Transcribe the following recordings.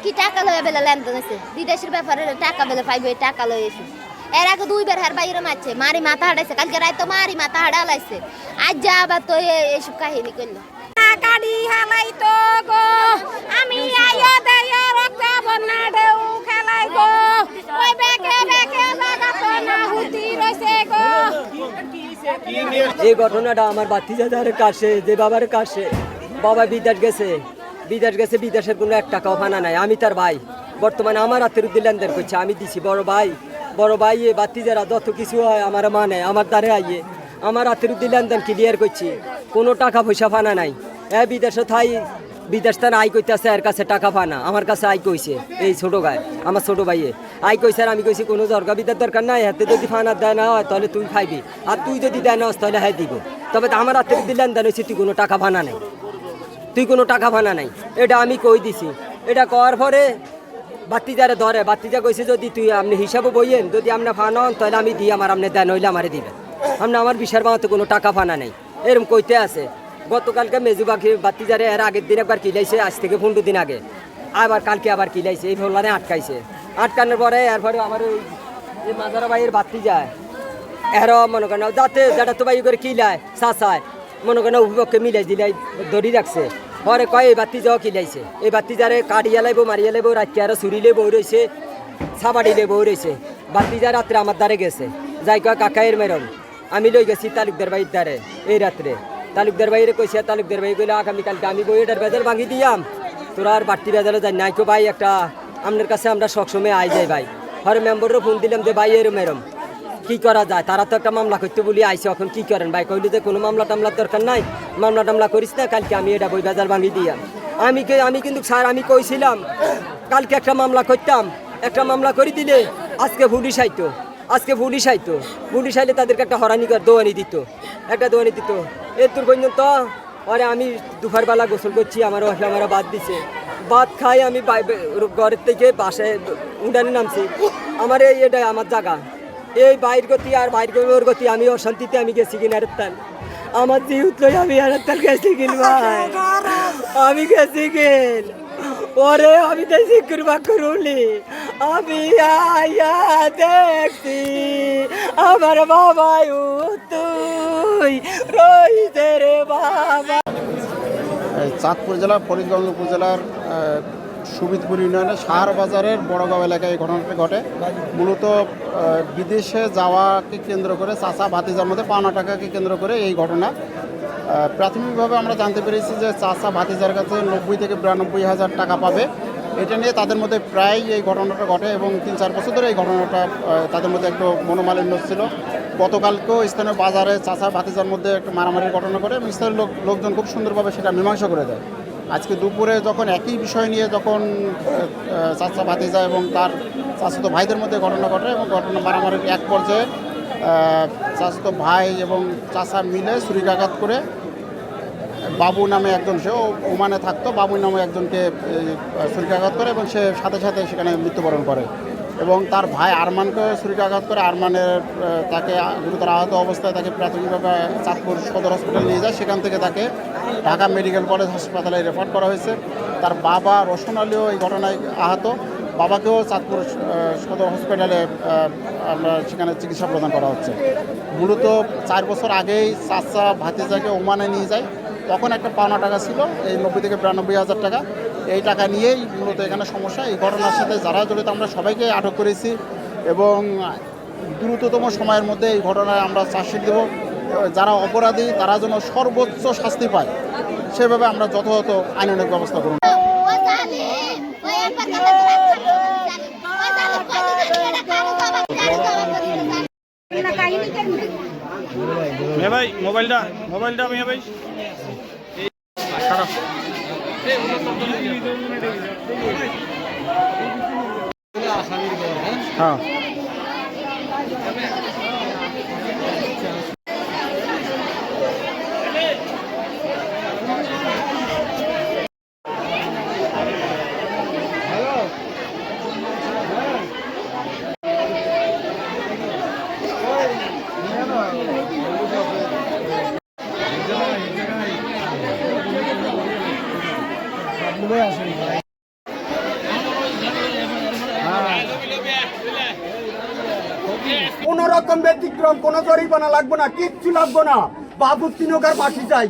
কি টাকা লয়ে বেলা লেনদেন আছে বিদেশের ব্যাপারে টাকা বেলা পাইবে টাকা লয়ে এসে এর আগে দুইবার হার বাইরে মারছে মারি মাথা হারাইছে কালকে রাইতো মারি মাথা হারালাইছে আজ যা আবার তো এইসব কাহিনী করলো গাড়ি হালাই তো গো আমি আইয়া দেয়া রক্ত বন্যা ঢেউ খেলাই গো ওই বেকে বেকে লাগাতো না হুতি রইছে গো। এই ঘটনাটা আমার ভাতিজাদের কাছে যে বাবার কাছে বাবা বিদেশ গেছে বিদেশের কোনো 1 টাকাও ফানা নাই আমি তার ভাই বর্তমানে আমার হাতের লেনদেন করছে আমি দিছি বড় ভাই এ ভাতিজারা যত কিছু হয় আমার মানে আমার দ্বারে আইয়ে আমার হাতের লেনদেন ক্লিয়ার করছি কোনো টাকা পয়সা ফানা নাই বিদেশে বিদেশ তার আই কইতেছে এর কাছে টাকা ফানা আমার কাছে আই কইছে এই আমার ছোট ভাইয়ে আই কইছে আর আমি কইছি কোনো দরকার বিদার দরকার নাই হাতে যদি ফানা দেয় না হয় তাহলে তুই খাইবি আর তুই যদি দেয় না তাহলে হ্যাঁ দিব তবে আমার হাতের লেনদেন হয়েছে তুই কোনো টাকা ফানা নাই এটা আমি কই দিছি এটা করার পরে বাতিজারে ধরে বাতিজা কইছে যদি তুই আপনি হিসাবে বইয়েন যদি আপনি ফানান তাহলে আমি দিই আমার আপনি দেন হইলে আমারে দিবেন আমার বিশার বাঁধতে কোনো টাকা ফানা নেই এরকম কইতে আছে গতকালকে মেজু বাতিজারে এর আগের দিন একবার কিলাইছে আজ থেকে 15 দিন আগে কালকে আবার কিলাইছে এই ভোলারে আটকানোর পরে এরপরে আমার ওই যে মাজারা ভাইয়ের বাতি যায় এর মনে করেন যাতে যেটা তো ভাই করে কিলায় চাচায় মনে করেন অভিভাবককে মিলাই দিলাই ধরি রাখছে পরে কয় এই বাতি যাওয়া কিলাইছে এই বাতি যারে কাটিয়া লাইব মারিয়া লাইব রাত্রে আরো চুরিলে বউ রয়েছে সাবাড়িলে বউ রয়েছে বাতি যা রাত্রে আমার দ্বারে গেছে যাই কয় কাকাইয়ের মেরম আমি লই গেছি তালুকদার ভাইয়ের দ্বারে এই রাত্রে তালুকদার ভাইয়ের কইছে তালুকদার ভাই কইলে আগামীকালকে আমি বই এটার বেজাল ভাঙি দিয়াম তোরা আর বাড়তি বেজালে যাই নাই কো ভাই একটা আপনার কাছে আমরা সবসময় আই যাই ভাই হরে মেম্বারও ফোন দিলাম যে ভাই এরম এরম কি করা যায় তারা তো একটা মামলা করতে বলি আইসে এখন কি করেন ভাই কইলে যে কোনো মামলা টামলার দরকার নাই মামলা টামলা করিস না কালকে আমি এটা বই বাজার ভাঙি দিয়াম আমি কিন্তু স্যার আমি কইছিলাম কালকে একটা মামলা করতাম একটা মামলা করে দিলে আজকে পুলিশ আইলে তাদেরকে একটা হরানি দোয়ানি দিত এর তোর পর্যন্ত আরে আমি দুপুরবেলা গোসল করছি আমার বাদ দিছে ভাত খাই আমি ঘরের থেকে বাসায় উঠানে নামছি আমার এটা আমার জায়গা এই বাইর গতি আর বাইর গতি আমি অশান্তিতে আমি গেছি কিনার তান আমার জিহুত লই আমি আর তার গেছি কিন ভাই আমি গেছি কিন ওরে আমি তো জিকির করুলি আমি আয়া দেখছি আমার বাবা তুই রইতে রে বাবা। চাঁদপুর জেলার ফরিদগঞ্জ উপজেলার সুবিদপুর ইউনিয়নের সাহার বাজারের বড়গাঁও এলাকায় এই ঘটনাটি ঘটে। মূলত বিদেশে যাওয়াকে কেন্দ্র করে চাচা ভাতিজার মধ্যে পাওনা টাকাকে কেন্দ্র করে এই ঘটনা। প্রাথমিকভাবে আমরা জানতে পেরেছি যে চাচা ভাতিজার কাছে 90 থেকে 92 হাজার টাকা পাবে। এটা নিয়ে তাদের মধ্যে প্রায় এই ঘটনাটা ঘটে এবং 3-4 বছর ধরে এই ঘটনাটা তাদের মধ্যে একটু মনোমালিন্য ছিল। গতকালকেও স্থানীয় বাজারে চাচা ভাতিজার মধ্যে একটা মারামারির ঘটনা ঘটে এবং স্থানীয় লোকজন খুব সুন্দরভাবে সেটা মীমাংসা করে দেয়। আজকে দুপুরে যখন একই বিষয় নিয়ে যখন চাচা ভাতিজা এবং তার চাচাতো ভাইদের মধ্যে ঘটনা ঘটে এবং ঘটনা মারামারির এক পর্যায়ে চাচাতো ভাই এবং চাচা মিলে ছুরিকাঘাত করে বাবু নামে একজন, সেও ওমানে থাকতো, বাবু নামে একজনকে ছুরিকাঘাত করে এবং সে সাথে সাথে সেখানে মৃত্যুবরণ করে এবং তার ভাই আরমানকে ছুরিকাঘাত করে আরমানের তাকে গুরুতর আহত অবস্থায় তাকে প্রাথমিকভাবে চাঁদপুর সদর হসপিটাল নিয়ে যায়। সেখান থেকে তাকে ঢাকা মেডিকেল কলেজ হাসপাতালে রেফার করা হয়েছে। তার বাবা রোশন আলীও এই ঘটনায় আহত, বাবাকেও চাঁদপুর সদর হসপিটালে আমরা সেখানে চিকিৎসা প্রদান করা হচ্ছে। মূলত 4 বছর আগেই চাচা ভাতিজাকে ওমানে নিয়ে যায়, তখন একটা পাওনা টাকা ছিল এই 90 থেকে 92 হাজার টাকা। এই টাকা নিয়েই মূলত এখানে সমস্যা। এই ঘটনার সাথে যারা জড়িত আমরা সবাইকে আটক করেছি এবং দ্রুততম সময়ের মধ্যে এই ঘটনায় আমরা চার্জশিট দেব। যারা অপরাধী তারা যেন সর্বোচ্চ শাস্তি পায় সেভাবে আমরা যথাযথ আইনানুগ ব্যবস্থা করব। মিয়া ভাই মোবাইলটা মিয়া ভাই খারাপ হ্যাঁ কোন রকম ব্যতিক্রম, কোন জরিমানা লাগবে না, কিচ্ছু লাগবে না। বাবু তিনকার ফাঁসি চাই।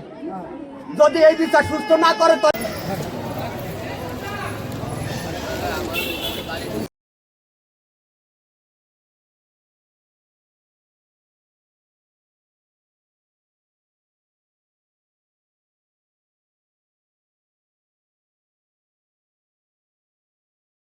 যদি এই বিচার সুস্থ না করে